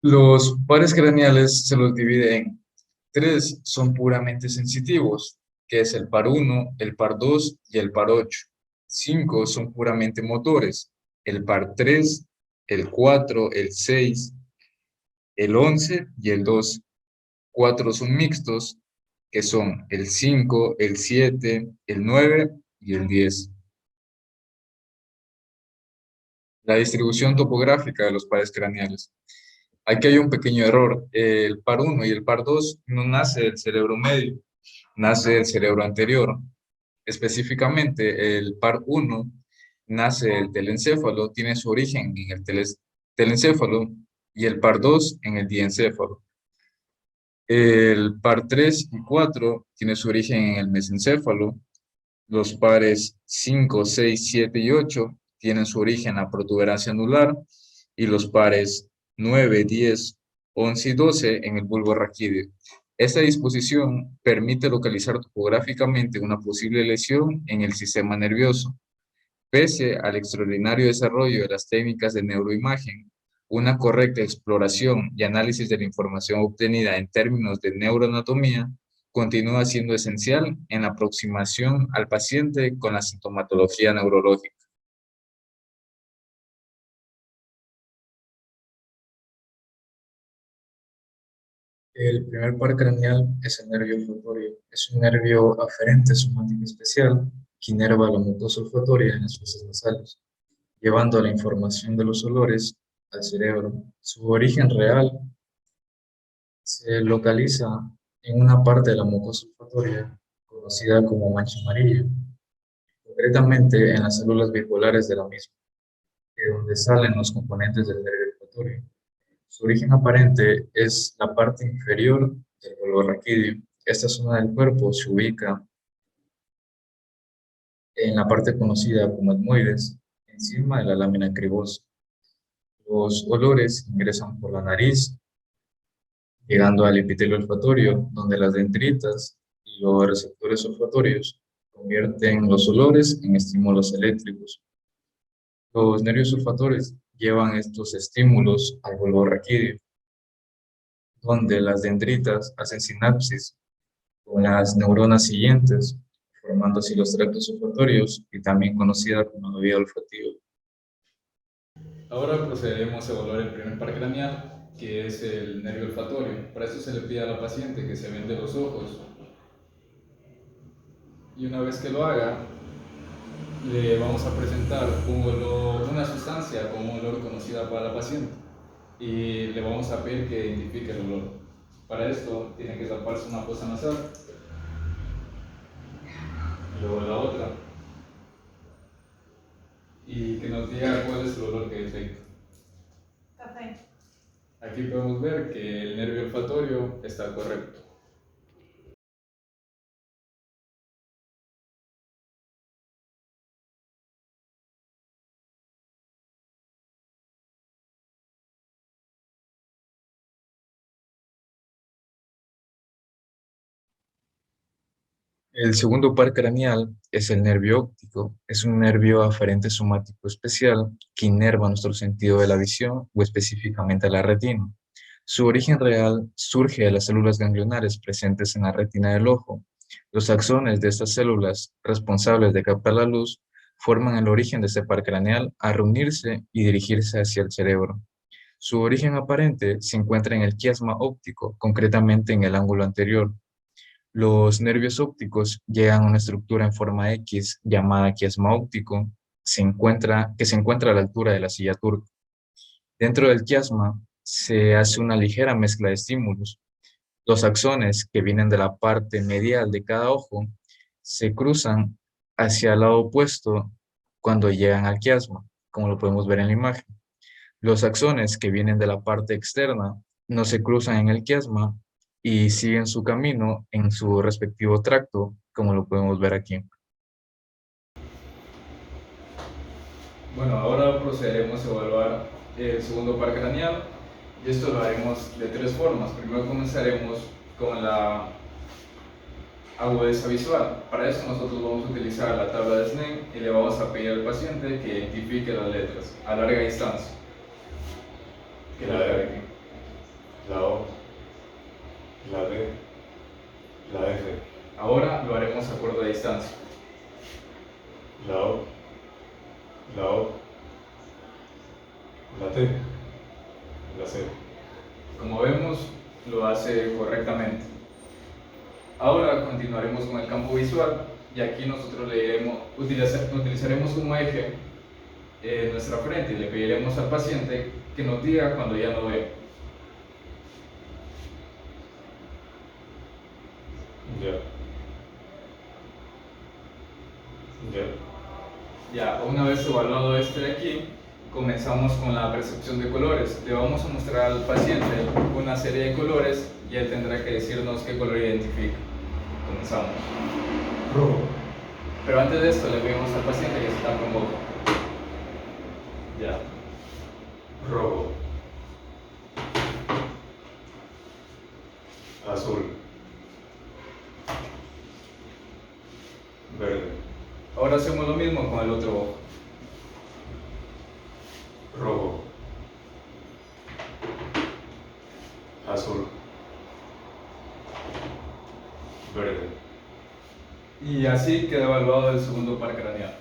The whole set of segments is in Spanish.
Los pares craneales se los divide en tres, son puramente sensitivos, que es el par uno, el par 2 y el par 8. Cinco son puramente motores, el par 3, el 4, el 6, el 11 y el 2. Cuatro son mixtos, que son el 5, el 7, el 9 y el 10. La distribución topográfica de los pares craneales. Aquí hay un pequeño error. El par uno y el par 2 no nace del cerebro medio, nace del cerebro anterior. Específicamente, el par uno nace del telencéfalo, tiene su origen en el telencéfalo, y el par 2 en el diencéfalo. El par 3 y 4 tiene su origen en el mesencéfalo. Los pares 5, 6, 7 y 8 tienen su origen en la protuberancia anular, y los pares 9, 10, 11 y 12 en el bulbo raquídeo. Esta disposición permite localizar topográficamente una posible lesión en el sistema nervioso. Pese al extraordinario desarrollo de las técnicas de neuroimagen, una correcta exploración y análisis de la información obtenida en términos de neuroanatomía continúa siendo esencial en la aproximación al paciente con la sintomatología neurológica. El primer par craneal es el nervio olfatorio. Es un nervio aferente somático especial que inerva la mucosa olfatoria en las fosas nasales, llevando la información de los olores al cerebro. Su origen real se localiza en una parte de la mucosa olfatoria conocida como mancha amarilla, concretamente en las células bipolares de la misma, de donde salen los componentes del nervio olfatorio. Su origen aparente es la parte inferior del bulbo raquídeo. Esta zona del cuerpo se ubica en la parte conocida como etmoides, encima de la lámina cribosa. Los olores ingresan por la nariz, llegando al epitelio olfatorio, donde las dendritas y los receptores olfatorios convierten los olores en estímulos eléctricos. Los nervios olfatorios llevan estos estímulos al bulbo raquídeo, donde las dendritas hacen sinapsis con las neuronas siguientes, formando así los tractos olfatorios y también conocida como la vía olfativa. Ahora procederemos a evaluar el primer par craneal, que es el nervio olfatorio. Para eso se le pide a la paciente que se vende los ojos, y una vez que lo haga, le vamos a presentar una sustancia con un olor conocida para la paciente, y le vamos a pedir que identifique el olor. Para esto tiene que taparse una fosa nasal, luego la otra, y que nos diga cuál es el olor que detecta. Café. Aquí podemos ver que el nervio olfatorio está correcto. El segundo par craneal es el nervio óptico. Es un nervio aferente somático especial que inerva nuestro sentido de la visión, o específicamente a la retina. Su origen real surge de las células ganglionares presentes en la retina del ojo. Los axones de estas células, responsables de captar la luz, forman el origen de este par craneal al reunirse y dirigirse hacia el cerebro. Su origen aparente se encuentra en el quiasma óptico, concretamente en el ángulo anterior. Los nervios ópticos llegan a una estructura en forma X llamada quiasma óptico, que se encuentra a la altura de la silla turca. Dentro del quiasma se hace una ligera mezcla de estímulos. Los axones, que vienen de la parte medial de cada ojo, se cruzan hacia el lado opuesto cuando llegan al quiasma, como lo podemos ver en la imagen. Los axones, que vienen de la parte externa, no se cruzan en el quiasma y siguen su camino en su respectivo tracto, como lo podemos ver aquí. Bueno, ahora procederemos a evaluar el segundo par craneal, y esto lo haremos de tres formas. Primero comenzaremos con la agudeza visual. Para eso nosotros vamos a utilizar la tabla de SNEM y le vamos a pedir al paciente que identifique las letras a larga distancia. Que la vea aquí. distancia. La O, la O, la T, la C. Como vemos, lo hace correctamente. Ahora continuaremos con el campo visual y aquí nosotros utilizaremos como eje nuestra frente y le pediremos al paciente que nos diga cuando ya no ve. Ya. Ya. Ya, una vez evaluado este de aquí, comenzamos con la percepción de colores. Le vamos a mostrar al paciente una serie de colores y él tendrá que decirnos qué color identifica. Comenzamos. Rojo. Pero antes de esto le pedimos al paciente que se tape un ojo. Ya. Rojo. Azul. Verde. Ahora hacemos lo mismo con el otro ojo. Rojo. Azul. Verde. Y así queda evaluado el segundo par craneal.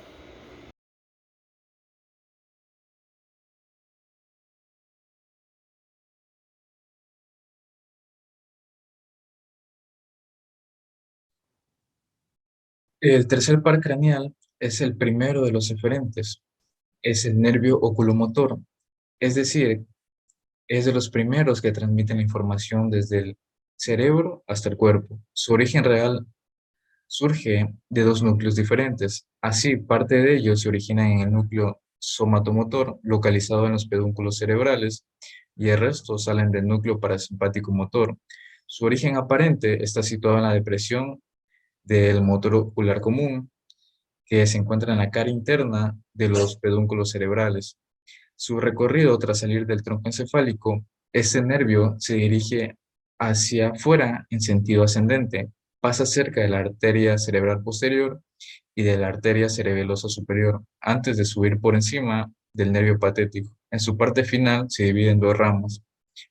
El tercer par craneal es el primero de los eferentes. Es el nervio oculomotor, es decir, es de los primeros que transmiten la información desde el cerebro hasta el cuerpo. Su origen real surge de dos núcleos diferentes. Así, parte de ellos se origina en el núcleo somatomotor, localizado en los pedúnculos cerebrales, y el resto salen del núcleo parasimpático motor. Su origen aparente está situado en la depresión del motor ocular común, que se encuentra en la cara interna de los pedúnculos cerebrales. Su recorrido tras salir del tronco encefálico, este nervio se dirige hacia afuera en sentido ascendente, pasa cerca de la arteria cerebral posterior y de la arteria cerebelosa superior, antes de subir por encima del nervio patético. En su parte final se divide en dos ramas: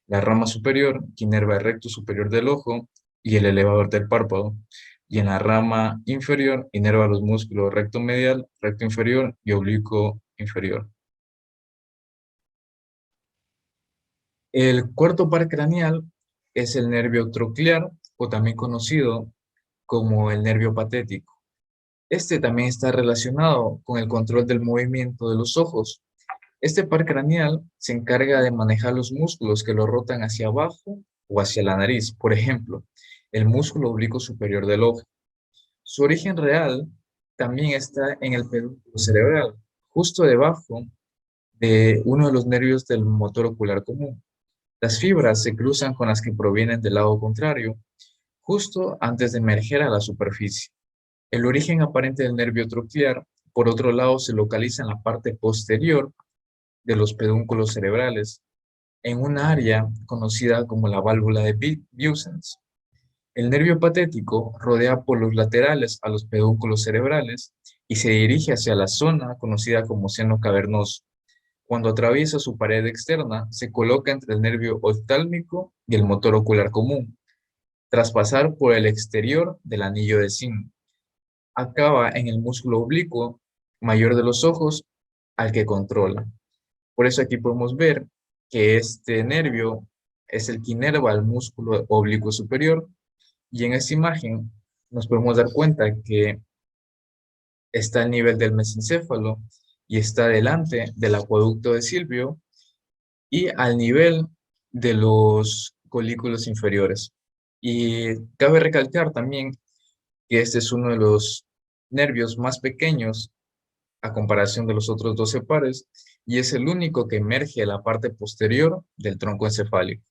la rama superior, que inerva el recto superior del ojo y el elevador del párpado, y en la rama inferior inerva los músculos recto medial, recto inferior y oblicuo inferior. El cuarto par craneal es el nervio troclear, o también conocido como el nervio patético. Este también está relacionado con el control del movimiento de los ojos. Este par craneal se encarga de manejar los músculos que lo rotan hacia abajo o hacia la nariz. Por ejemplo, el músculo oblicuo superior del ojo. Su origen real también está en el pedúnculo cerebral, justo debajo de uno de los nervios del motor ocular común. Las fibras se cruzan con las que provienen del lado contrario, justo antes de emerger a la superficie. El origen aparente del nervio troclear, por otro lado, se localiza en la parte posterior de los pedúnculos cerebrales, en una área conocida como la válvula de Busens. El nervio patético rodea por los laterales a los pedúnculos cerebrales y se dirige hacia la zona conocida como seno cavernoso. Cuando atraviesa su pared externa, se coloca entre el nervio oftálmico y el motor ocular común, tras pasar por el exterior del anillo de Zinc. Acaba en el músculo oblicuo mayor de los ojos, al que controla. Por eso aquí podemos ver que este nervio es el que inerva el músculo oblicuo superior, y en esta imagen nos podemos dar cuenta que está al nivel del mesencéfalo y está delante del acueducto de Silvio y al nivel de los colículos inferiores. Y cabe recalcar también que este es uno de los nervios más pequeños a comparación de los otros 12 pares, y es el único que emerge a la parte posterior del tronco encefálico.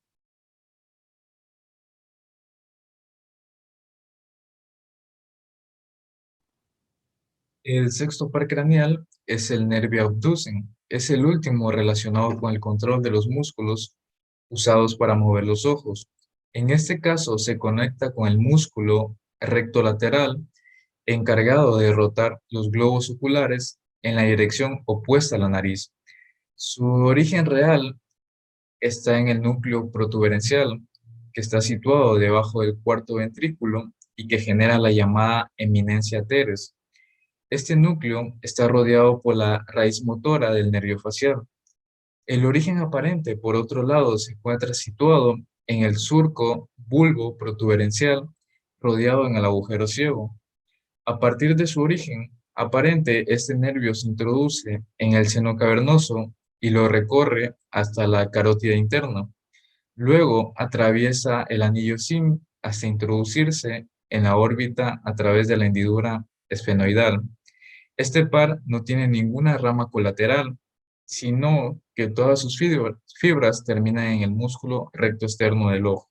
El sexto par craneal es el nervio abducen. Es el último relacionado con el control de los músculos usados para mover los ojos. En este caso se conecta con el músculo recto lateral, encargado de rotar los globos oculares en la dirección opuesta a la nariz. Su origen real está en el núcleo protuberencial, que está situado debajo del cuarto ventrículo y que genera la llamada eminencia teres. Este núcleo está rodeado por la raíz motora del nervio facial. El origen aparente, por otro lado, se encuentra situado en el surco bulbo protuberencial rodeado en el agujero ciego. A partir de su origen aparente, este nervio se introduce en el seno cavernoso y lo recorre hasta la carótida interna. Luego atraviesa el anillo sim hasta introducirse en la órbita a través de la hendidura esfenoidal. Este par no tiene ninguna rama colateral, sino que todas sus fibras terminan en el músculo recto externo del ojo.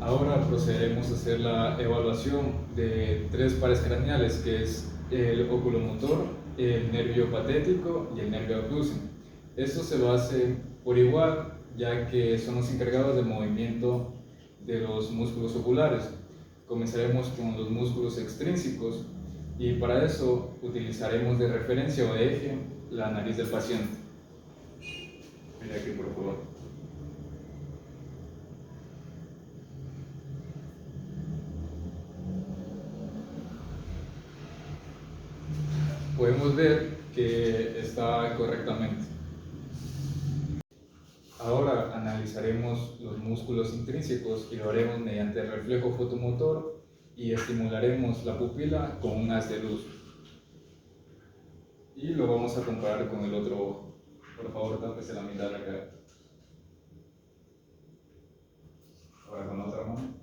Ahora procederemos a hacer la evaluación de tres pares craneales, que es el oculomotor, el nervio patético y el nervio abducen. Esto se lo hace por igual, ya que son los encargados del movimiento de los músculos oculares. Comenzaremos con los músculos extrínsecos y para eso utilizaremos de referencia o de eje la nariz del paciente. Mira aquí, por favor. Podemos ver que está correctamente. Ahora analizaremos los músculos intrínsecos y lo haremos mediante el reflejo fotomotor y estimularemos la pupila con un haz de luz. Y lo vamos a comparar con el otro ojo. Por favor, tápese la mitad de la cara. Ahora con la otra mano.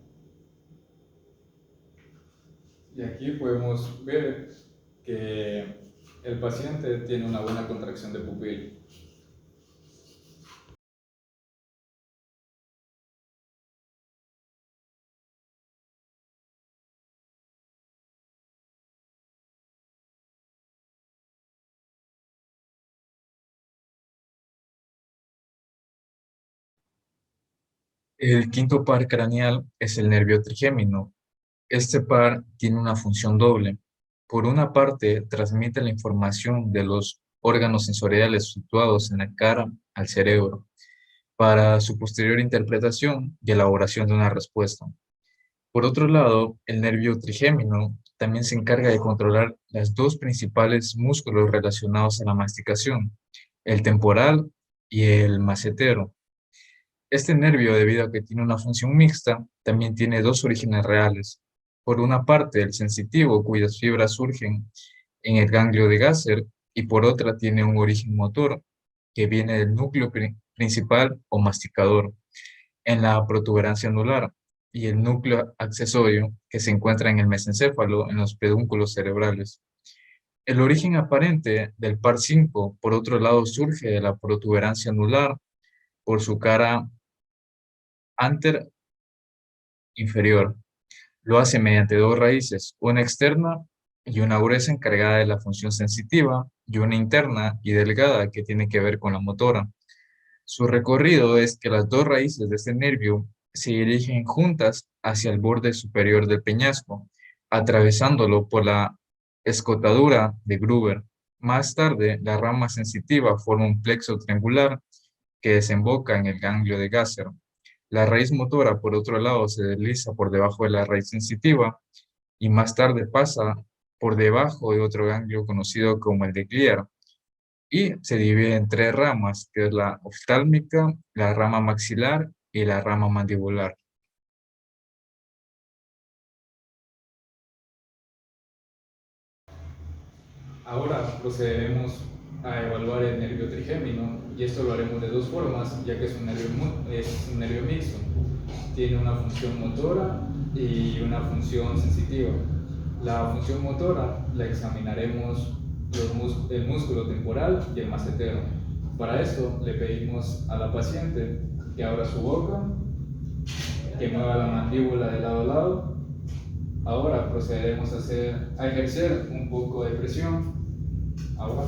Y aquí podemos ver que el paciente tiene una buena contracción de pupila. El quinto par craneal es el nervio trigémino. Este par tiene una función doble. Por una parte, transmite la información de los órganos sensoriales situados en la cara al cerebro para su posterior interpretación y elaboración de una respuesta. Por otro lado, el nervio trigémino también se encarga de controlar los dos principales músculos relacionados a la masticación, el temporal y el macetero. Este nervio, debido a que tiene una función mixta, también tiene dos orígenes reales. Por una parte, el sensitivo, cuyas fibras surgen en el ganglio de Gasser, y por otra tiene un origen motor, que viene del núcleo principal o masticador, en la protuberancia anular, y el núcleo accesorio, que se encuentra en el mesencéfalo, en los pedúnculos cerebrales. El origen aparente del par 5, por otro lado, surge de la protuberancia anular por su cara anter inferior. Lo hace mediante dos raíces, una externa y una gruesa encargada de la función sensitiva y una interna y delgada que tiene que ver con la motora. Su recorrido es que las dos raíces de este nervio se dirigen juntas hacia el borde superior del peñasco, atravesándolo por la escotadura de Gruber. Más tarde, la rama sensitiva forma un plexo triangular que desemboca en el ganglio de Gasser. La raíz motora, por otro lado, se desliza por debajo de la raíz sensitiva y más tarde pasa por debajo de otro ganglio conocido como el de Glier y se divide en tres ramas, que es la oftálmica, la rama maxilar y la rama mandibular. Ahora procederemos a evaluar el nervio trigémino y esto lo haremos de dos formas, ya que es un nervio mixto. Tiene una función motora y una función sensitiva. La función motora la examinaremos el músculo temporal y el macetero. Para esto le pedimos a la paciente que abra su boca, que mueva la mandíbula de lado a lado. Ahora procederemos a ejercer un poco de presión. Ahora,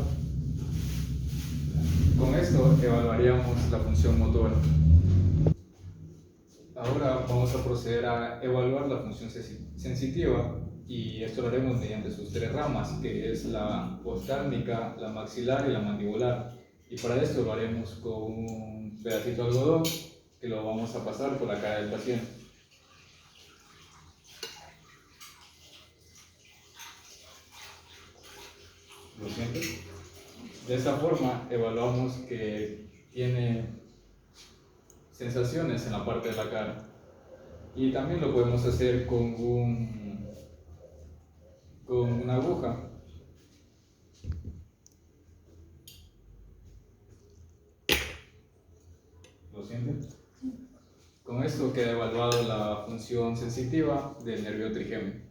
con esto evaluaríamos la función motora. Ahora vamos a proceder a evaluar la función sensitiva y esto lo haremos mediante sus tres ramas, que es la oftálmica, la maxilar y la mandibular. Y para esto lo haremos con un pedacito de algodón que lo vamos a pasar por la cara del paciente. ¿Lo sientes? De esta forma evaluamos que tiene sensaciones en la parte de la cara. Y también lo podemos hacer con una aguja. ¿Lo sientes? Con esto queda evaluado la función sensitiva del nervio trigémino.